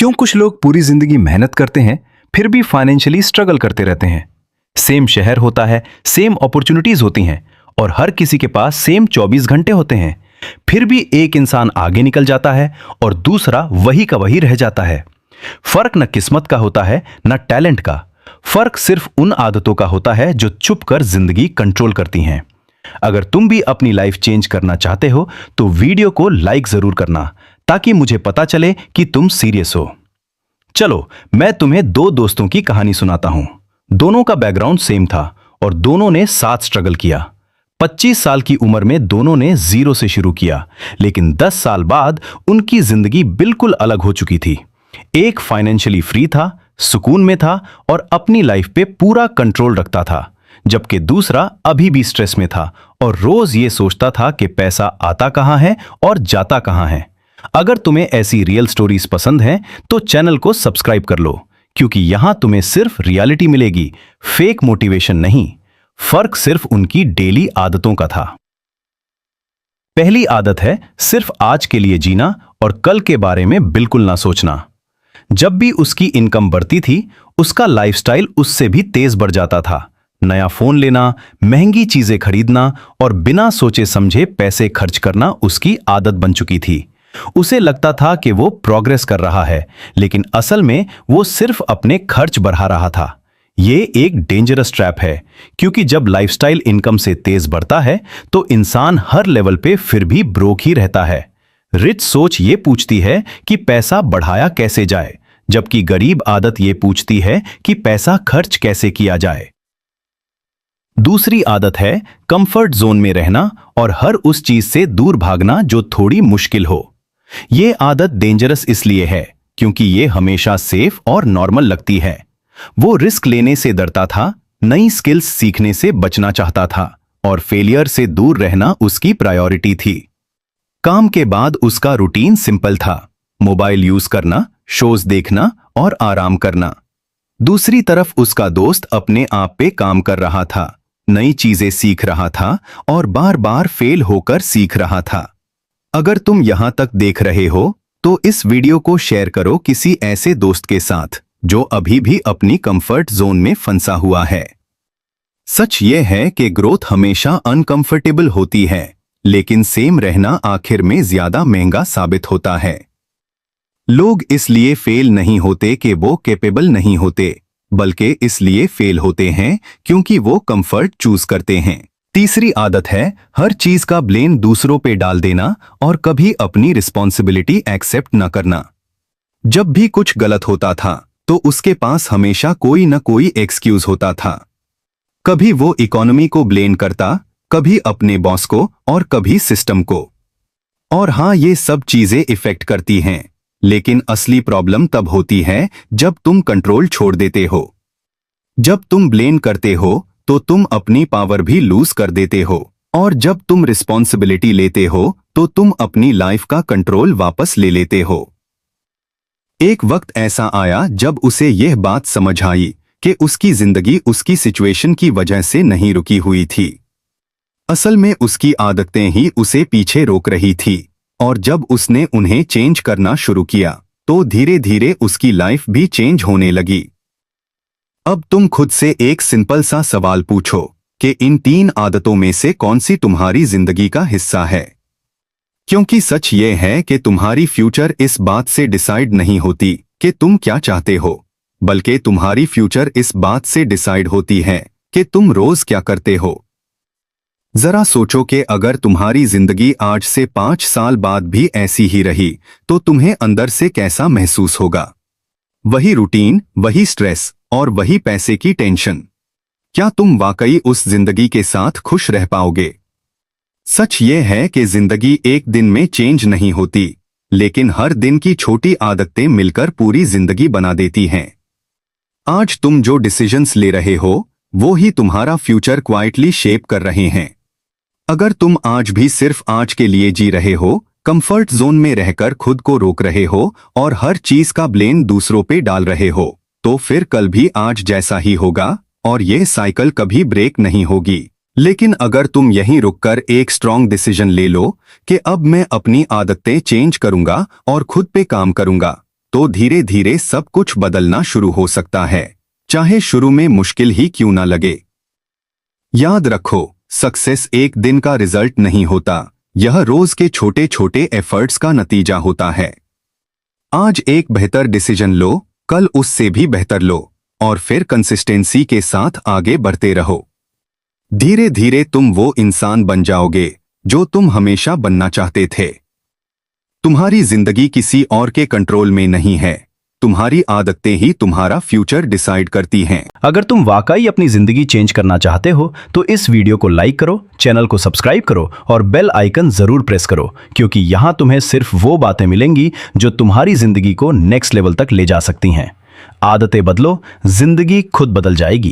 क्यों कुछ लोग पूरी जिंदगी मेहनत करते हैं फिर भी फाइनेंशियली स्ट्रगल करते रहते हैं। सेम शहर होता है, सेम अपॉर्चुनिटीज होती हैं और हर किसी के पास सेम 24 घंटे होते हैं, फिर भी एक इंसान आगे निकल जाता है और दूसरा वही का वही रह जाता है। फर्क न किस्मत का होता है न टैलेंट का, फर्क सिर्फ उन आदतों का होता है जो चुप कर जिंदगी कंट्रोल करती हैं। अगर तुम भी अपनी लाइफ चेंज करना चाहते हो तो वीडियो को लाइक जरूर करना ताकि मुझे पता चले कि तुम सीरियस हो। चलो मैं तुम्हें दो दोस्तों की कहानी सुनाता हूं। दोनों का बैकग्राउंड सेम था और दोनों ने साथ स्ट्रगल किया। 25 साल की उम्र में दोनों ने जीरो से शुरू किया, लेकिन 10 साल बाद उनकी जिंदगी बिल्कुल अलग हो चुकी थी। एक फाइनेंशियली फ्री था, सुकून में था और अपनी लाइफ पे पूरा कंट्रोल रखता था, जबकि दूसरा अभी भी स्ट्रेस में था और रोज ये सोचता था कि पैसा आता कहां है और जाता कहां है। अगर तुम्हें ऐसी रियल स्टोरीज पसंद हैं तो चैनल को सब्सक्राइब कर लो, क्योंकि यहां तुम्हें सिर्फ रियलिटी मिलेगी, फेक मोटिवेशन नहीं। फर्क सिर्फ उनकी डेली आदतों का था। पहली आदत है सिर्फ आज के लिए जीना और कल के बारे में बिल्कुल ना सोचना। जब भी उसकी इनकम बढ़ती थी, उसका लाइफस्टाइल उससे भी तेज बढ़ जाता था। नया फोन लेना, महंगी चीजें खरीदना और बिना सोचे समझे पैसे खर्च करना उसकी आदत बन चुकी थी। उसे लगता था कि वो प्रोग्रेस कर रहा है, लेकिन असल में वो सिर्फ अपने खर्च बढ़ा रहा था। ये एक डेंजरस ट्रैप है, क्योंकि जब लाइफस्टाइल इनकम से तेज बढ़ता है तो इंसान हर लेवल पे फिर भी ब्रोक ही रहता है। रिच सोच ये पूछती है कि पैसा बढ़ाया कैसे जाए, जबकि गरीब आदत ये पूछती है कि पैसा खर्च कैसे किया जाए। दूसरी आदत है कंफर्ट जोन में रहना और हर उस चीज से दूर भागना जो थोड़ी मुश्किल हो। ये आदत डेंजरस इसलिए है क्योंकि ये हमेशा सेफ और नॉर्मल लगती है। वो रिस्क लेने से डरता था, नई स्किल्स सीखने से बचना चाहता था और फेलियर से दूर रहना उसकी प्रायोरिटी थी। काम के बाद उसका रूटीन सिंपल था, मोबाइल यूज करना, शोज देखना और आराम करना। दूसरी तरफ उसका दोस्त अपने आप पे काम कर रहा था, नई चीजें सीख रहा था और बार बार फेल होकर सीख रहा था। अगर तुम यहां तक देख रहे हो तो इस वीडियो को शेयर करो किसी ऐसे दोस्त के साथ जो अभी भी अपनी कंफर्ट जोन में फंसा हुआ है। सच यह है कि ग्रोथ हमेशा अनकंफर्टेबल होती है, लेकिन सेम रहना आखिर में ज्यादा महंगा साबित होता है। लोग इसलिए फेल नहीं होते कि वो कैपेबल नहीं होते, बल्कि इसलिए फेल होते हैं क्योंकि वो कंफर्ट चूज करते हैं। तीसरी आदत है हर चीज का ब्लेम दूसरों पे डाल देना और कभी अपनी रिस्पॉन्सिबिलिटी एक्सेप्ट न करना। जब भी कुछ गलत होता था तो उसके पास हमेशा कोई न कोई एक्सक्यूज होता था। कभी वो इकोनॉमी को ब्लेम करता, कभी अपने बॉस को और कभी सिस्टम को। और हाँ, ये सब चीजें इफेक्ट करती हैं, लेकिन असली प्रॉब्लम तब होती है जब तुम कंट्रोल छोड़ देते हो। जब तुम ब्लेम करते हो तो तुम अपनी पावर भी लूज कर देते हो, और जब तुम रिस्पॉन्सिबिलिटी लेते हो तो तुम अपनी लाइफ का कंट्रोल वापस ले लेते हो। एक वक्त ऐसा आया जब उसे यह बात समझ आई कि उसकी जिंदगी उसकी सिचुएशन की वजह से नहीं रुकी हुई थी। असल में उसकी आदतें ही उसे पीछे रोक रही थी, और जब उसने उन्हें चेंज करना शुरू किया तो धीरे धीरे उसकी लाइफ भी चेंज होने लगी। अब तुम खुद से एक सिंपल सा सवाल पूछो कि इन 3 आदतों में से कौन सी तुम्हारी जिंदगी का हिस्सा है। क्योंकि सच ये है कि तुम्हारी फ्यूचर इस बात से डिसाइड नहीं होती कि तुम क्या चाहते हो, बल्कि तुम्हारी फ्यूचर इस बात से डिसाइड होती है कि तुम रोज क्या करते हो। जरा सोचो कि अगर तुम्हारी जिंदगी आज से 5 साल बाद भी ऐसी ही रही तो तुम्हें अंदर से कैसा महसूस होगा। वही रूटीन, वही स्ट्रेस और वही पैसे की टेंशन। क्या तुम वाकई उस जिंदगी के साथ खुश रह पाओगे? सच ये है कि जिंदगी एक दिन में चेंज नहीं होती, लेकिन हर दिन की छोटी आदतें मिलकर पूरी जिंदगी बना देती हैं। आज तुम जो डिसीजंस ले रहे हो वो ही तुम्हारा फ्यूचर क्वाइटली शेप कर रहे हैं। अगर तुम आज भी सिर्फ आज के लिए जी रहे हो, कंफर्ट जोन में रहकर खुद को रोक रहे हो और हर चीज का ब्लेम दूसरों पे डाल रहे हो, तो फिर कल भी आज जैसा ही होगा और यह साइकिल कभी ब्रेक नहीं होगी। लेकिन अगर तुम यहीं रुककर एक स्ट्रॉन्ग डिसीजन ले लो कि अब मैं अपनी आदतें चेंज करूंगा और खुद पे काम करूंगा, तो धीरे धीरे सब कुछ बदलना शुरू हो सकता है, चाहे शुरू में मुश्किल ही क्यों ना लगे। याद रखो, सक्सेस एक दिन का रिजल्ट नहीं होता, यह रोज के छोटे छोटे एफर्ट्स का नतीजा होता है। आज एक बेहतर डिसीजन लो, कल उससे भी बेहतर लो, और फिर कंसिस्टेंसी के साथ आगे बढ़ते रहो। धीरे धीरे तुम वो इंसान बन जाओगे जो तुम हमेशा बनना चाहते थे। तुम्हारी जिंदगी किसी और के कंट्रोल में नहीं है, तुम्हारी आदतें ही तुम्हारा फ्यूचर डिसाइड करती हैं। अगर तुम वाकई अपनी जिंदगी चेंज करना चाहते हो तो इस वीडियो को लाइक करो, चैनल को सब्सक्राइब करो और बेल आइकन जरूर प्रेस करो, क्योंकि यहां तुम्हें सिर्फ वो बातें मिलेंगी जो तुम्हारी जिंदगी को नेक्स्ट लेवल तक ले जा सकती हैं। आदतें बदलो, जिंदगी खुद बदल जाएगी।